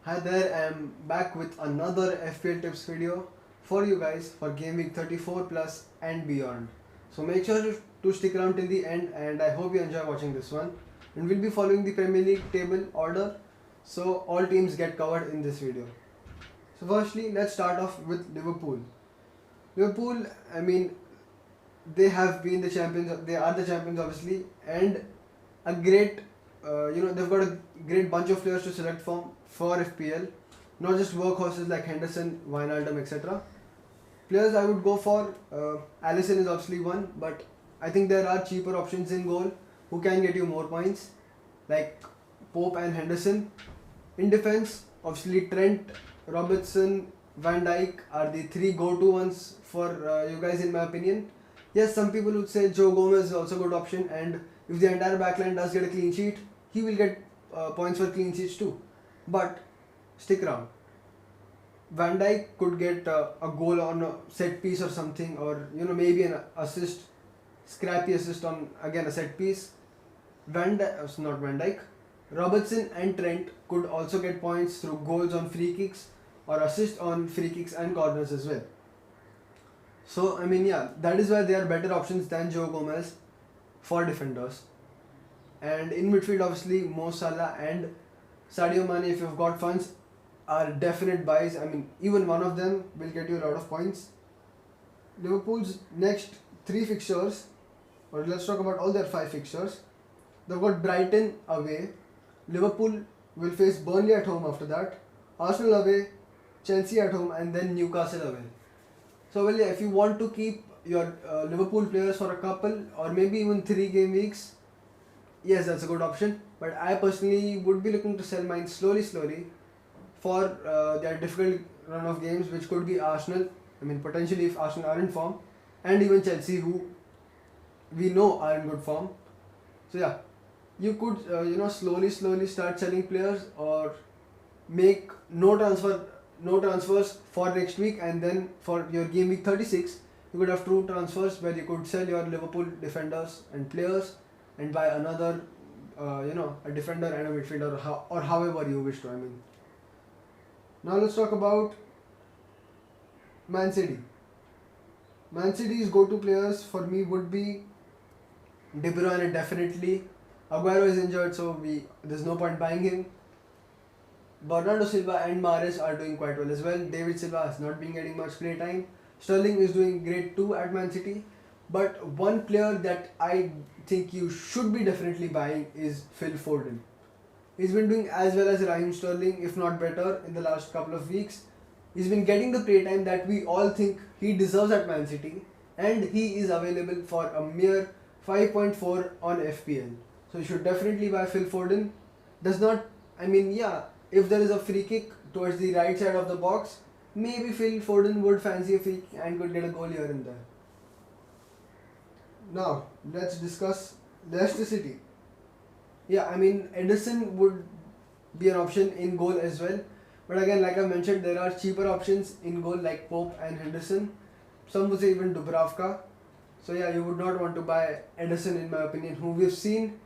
Hi there, I'm back with another FPL tips video for you guys for game week 34 plus and beyond. So make sure to stick around till the end and I hope you enjoy watching this one. And we'll be following the Premier League table order so all teams get covered in this video. So firstly, let's start off with Liverpool. Liverpool, they have been the champions, they are the champions obviously, and a great they've got a great bunch of players to select from for FPL, not just workhorses like Henderson, Wijnaldum, etc. Players I would go for, Alisson is obviously one, but I think there are cheaper options in goal who can get you more points, like Pope and Henderson. In defense, obviously Trent, Robertson, Van Dijk are the three go-to ones for you guys in my opinion. Yes, some people would say Joe Gomez is also a good option, and if the entire backline does get a clean sheet, he will get points for clean sheets too. But stick around. Van Dijk could get a goal on a set piece or something, or maybe an assist, scrappy assist on again a set piece. Not Van Dijk. Robertson and Trent could also get points through goals on free kicks or assist on free kicks and corners as well. So that is why they are better options than Joe Gomez for defenders. And in midfield, obviously Mo Salah and Sadio Mane, if you've got funds, are definite buys. Even one of them will get you a lot of points. Liverpool's next 3 fixtures, or let's talk about all their 5 fixtures. They've got Brighton away, Liverpool will face Burnley at home after that, Arsenal away, Chelsea at home, and then Newcastle away. So if you want to keep your Liverpool players for a couple or maybe even 3 game weeks, yes, that's a good option. But I personally would be looking to sell mine slowly for their difficult run of games, which could be Arsenal. Potentially if Arsenal are in form, and even Chelsea, who we know are in good form. So yeah, you could slowly start selling players, or make no transfers for next week, and then for your game week 36 you could have 2 transfers where you could sell your Liverpool defenders and players and buy another a defender and a midfielder, or however you wish to. Now let's talk about Man City. Man City's go-to players for me would be De Bruyne definitely. Aguero is injured, so there's no point buying him. Bernardo Silva and Mahrez are doing quite well as well. David Silva has not been getting much play time. Sterling is doing great too at Man City. But one player that I think you should be definitely buying is Phil Foden. He's been doing as well as Raheem Sterling, if not better, in the last couple of weeks. He's been getting the play time that we all think he deserves at Man City, and he is available for a mere 5.4 on FPL. So you should definitely buy Phil Foden. If there is a free kick towards the right side of the box, maybe Phil Foden would fancy a free kick and could get a goal here and there. Now, let's discuss Leicester City. Ederson would be an option in goal as well. But again, like I mentioned, there are cheaper options in goal like Pope and Henderson. Some would say even Dubravka. So yeah, you would not want to buy Ederson in my opinion, who we've seen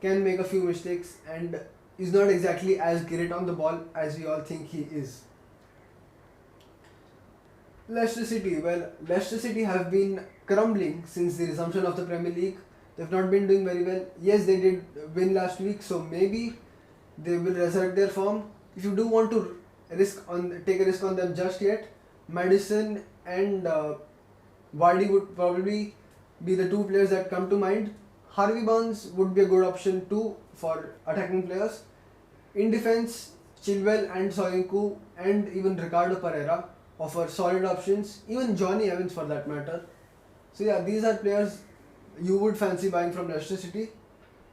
can make a few mistakes and is not exactly as great on the ball as we all think he is. Leicester City. Leicester City have been crumbling since the resumption of the Premier League. They've not been doing very well. Yes, they did win last week, so maybe they will resurrect their form. If you do want to take a risk on them just yet, Maddison and Vardy would probably be the 2 players that come to mind. Harvey Barnes would be a good option too for attacking players. In defense, Chilwell and Soyuncu and even Ricardo Pereira offer solid options, even Johnny Evans for that matter. So yeah, these are players you would fancy buying from Leicester City.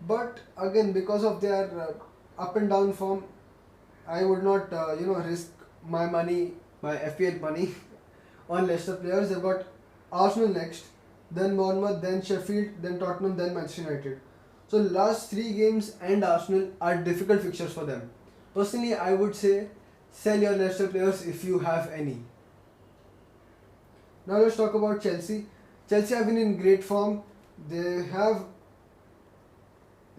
But again, because of their up and down form, I would not risk my FPL money on Leicester players. They've got Arsenal next, then Bournemouth, then Sheffield, then Tottenham, then Manchester United. So last 3 games and Arsenal are difficult fixtures for them. Personally, I would say sell your Leicester players if you have any. Now let's talk about Chelsea. Chelsea have been in great form. They have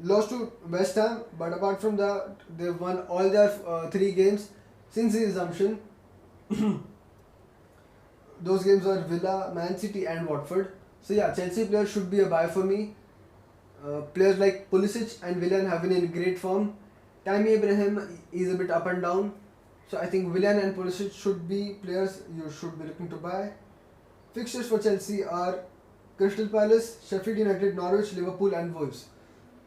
lost to West Ham, but apart from that, they've won all their 3 games. since the resumption. Those games are Villa, Man City and Watford. So yeah, Chelsea players should be a buy for me. Players like Pulisic and Willian have been in great form. Tammy Abraham is a bit up and down. So I think Willian and Pulisic should be players you should be looking to buy. Fixtures for Chelsea are Crystal Palace, Sheffield United, Norwich, Liverpool and Wolves.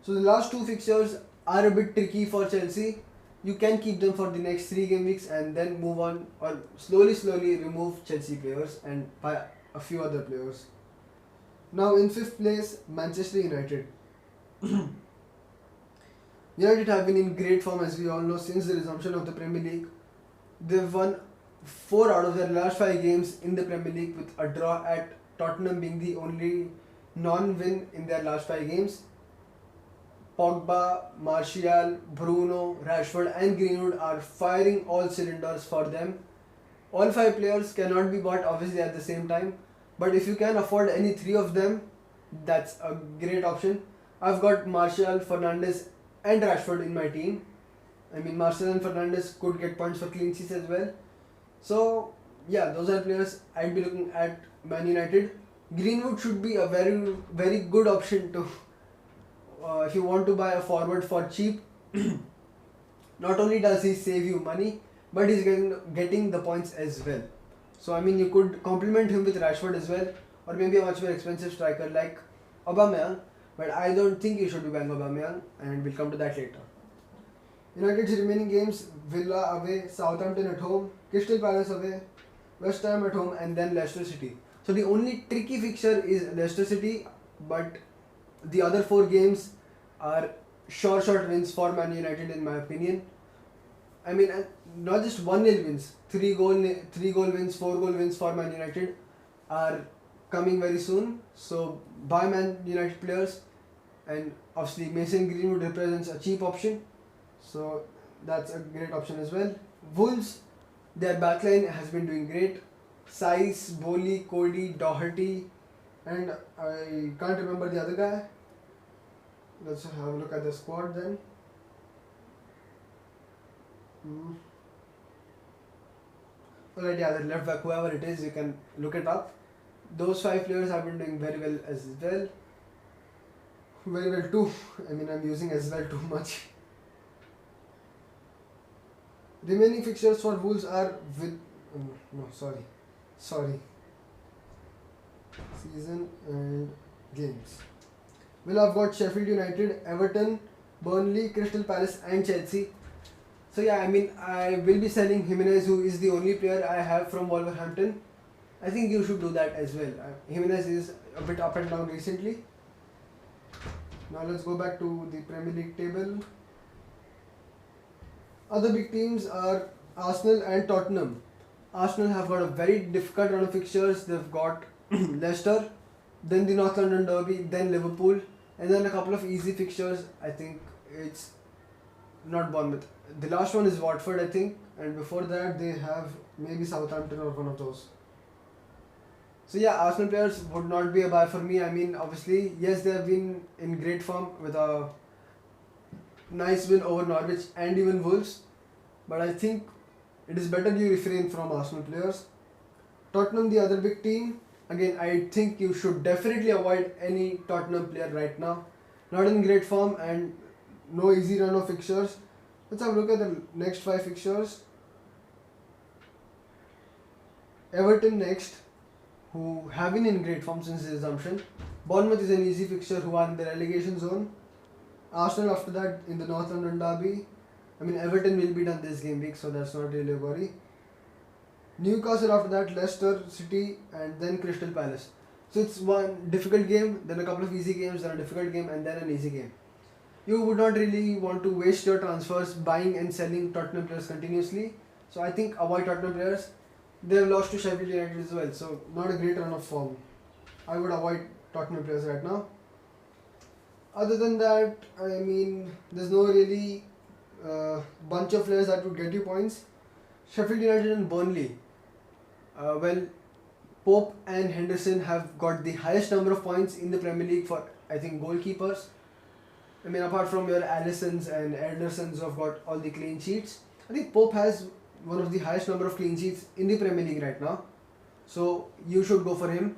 So the last two fixtures are a bit tricky for Chelsea. You can keep them for the next 3 game weeks and then move on, or slowly remove Chelsea players and buy a few other players. Now in 5th place, Manchester United. United have been in great form, as we all know, since the resumption of the Premier League. They've won 4 out of their last 5 games in the Premier League, with a draw at Tottenham being the only non-win in their last 5 games. Pogba, Martial, Bruno, Rashford and Greenwood are firing all cylinders for them. All 5 players cannot be bought obviously at the same time, but if you can afford any 3 of them, that's a great option. I've got Martial, Fernandes and Rashford in my team. I mean, Martial and Fernandes could get points for clean sheets as well. So yeah, those are players I'd be looking at Man United. Greenwood should be a very good option to if you want to buy a forward for cheap. Not only does he save you money, but he's getting the points as well. So I mean, you could complement him with Rashford as well, or maybe a much more expensive striker like Aubameyang, but I don't think you should be buying Aubameyang, and we'll come to that later. United's remaining games: Villa away, Southampton at home, Crystal Palace away, West Ham at home and then Leicester City. So the only tricky fixture is Leicester City, but the other 4 games are short wins for Man United in my opinion. I mean, not just 1-0 wins, 3 goal wins, 4 goal wins for Man United are coming very soon. So buy Man United players, and obviously Mason Greenwood represents a cheap option, so that's a great option as well. Wolves, their backline has been doing great. Saiz, Bowley, Cody, Doherty, and I can't remember the other guy. Let's have a look at the squad then. Alright, yeah, the left back, whoever it is, you can look it up. Those 5 players have been doing very well as well. Very well too. I mean, I'm using as well too much. Remaining fixtures for Wolves are with season and games. Well, I've got Sheffield United, Everton, Burnley, Crystal Palace and Chelsea. So yeah, I mean, I will be selling Jimenez, who is the only player I have from Wolverhampton. I think you should do that as well. Jimenez is a bit up and down recently. Now let's go back to the Premier League table. Other big teams are Arsenal and Tottenham. Arsenal have got a very difficult run of fixtures. They've got Leicester, then the North London Derby, then Liverpool, and then a couple of easy fixtures. I think it's not Bournemouth. The last one is Watford, I think, and before that they have maybe Southampton or one of those. So yeah, Arsenal players would not be a buy for me. I mean, obviously, yes, they have been in great form with a nice win over Norwich and even Wolves, but I think it is better you refrain from Arsenal players. Tottenham, the other big team. Again, I think you should definitely avoid any Tottenham player right now. Not in great form and no easy run of fixtures. Let's have a look at the next 5 fixtures. Everton next, who have been in great form since the resumption. Bournemouth is an easy fixture, who are in the relegation zone. Arsenal after that in the North London Derby. I mean, Everton will be done this game week, so that's not really a worry. Newcastle after that, Leicester City and then Crystal Palace. So it's one difficult game, then a couple of easy games, then a difficult game and then an easy game. You would not really want to waste your transfers buying and selling Tottenham players continuously. So I think avoid Tottenham players. They have lost to Sheffield United as well, so not a great run of form. I would avoid Tottenham players right now. Other than that, I mean, there's no really bunch of players that would get you points. Sheffield United and Burnley. Well, Pope and Henderson have got the highest number of points in the Premier League for, I think, goalkeepers. I mean, apart from your Allisons and Andersons who have got all the clean sheets, I think Pope has one of the highest number of clean sheets in the Premier League right now. So you should go for him.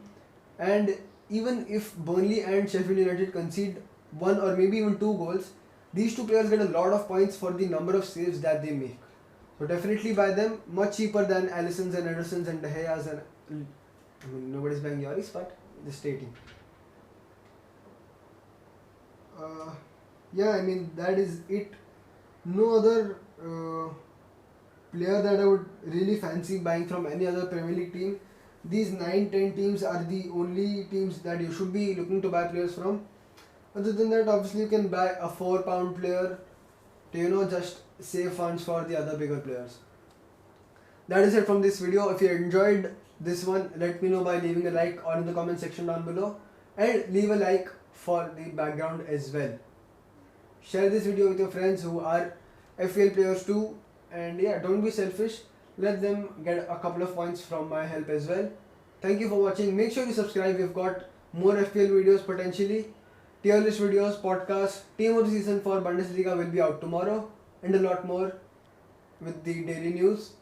And even if Burnley and Sheffield United concede 1 or maybe even 2 goals, these two players get a lot of points for the number of saves that they make. So definitely buy them, much cheaper than Alisson's and Ederson's and De Gea's and I mean, nobody's buying Lloris, but just stating. Yeah, I mean that is it. No other player that I would really fancy buying from any other Premier League team. These 9-10 teams are the only teams that you should be looking to buy players from. Other than that, obviously you can buy a £4 player to just save funds for the other bigger players. That is it from this video. If you enjoyed this one, let me know by leaving a like or in the comment section down below, and leave a like for the background as well. Share this video with your friends who are FPL players too, and yeah, don't be selfish. Let them get a couple of points from my help as well. Thank you for watching. Make sure you subscribe. We've got more FPL videos potentially, tier list videos, podcasts, team of the season for Bundesliga will be out tomorrow, and a lot more with the daily news,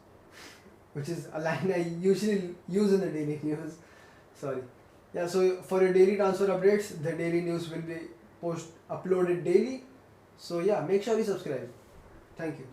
which is a line I usually use in the daily news. Sorry. Yeah, so for your daily transfer updates, the daily news will be uploaded daily. So yeah, make sure you subscribe. Thank you.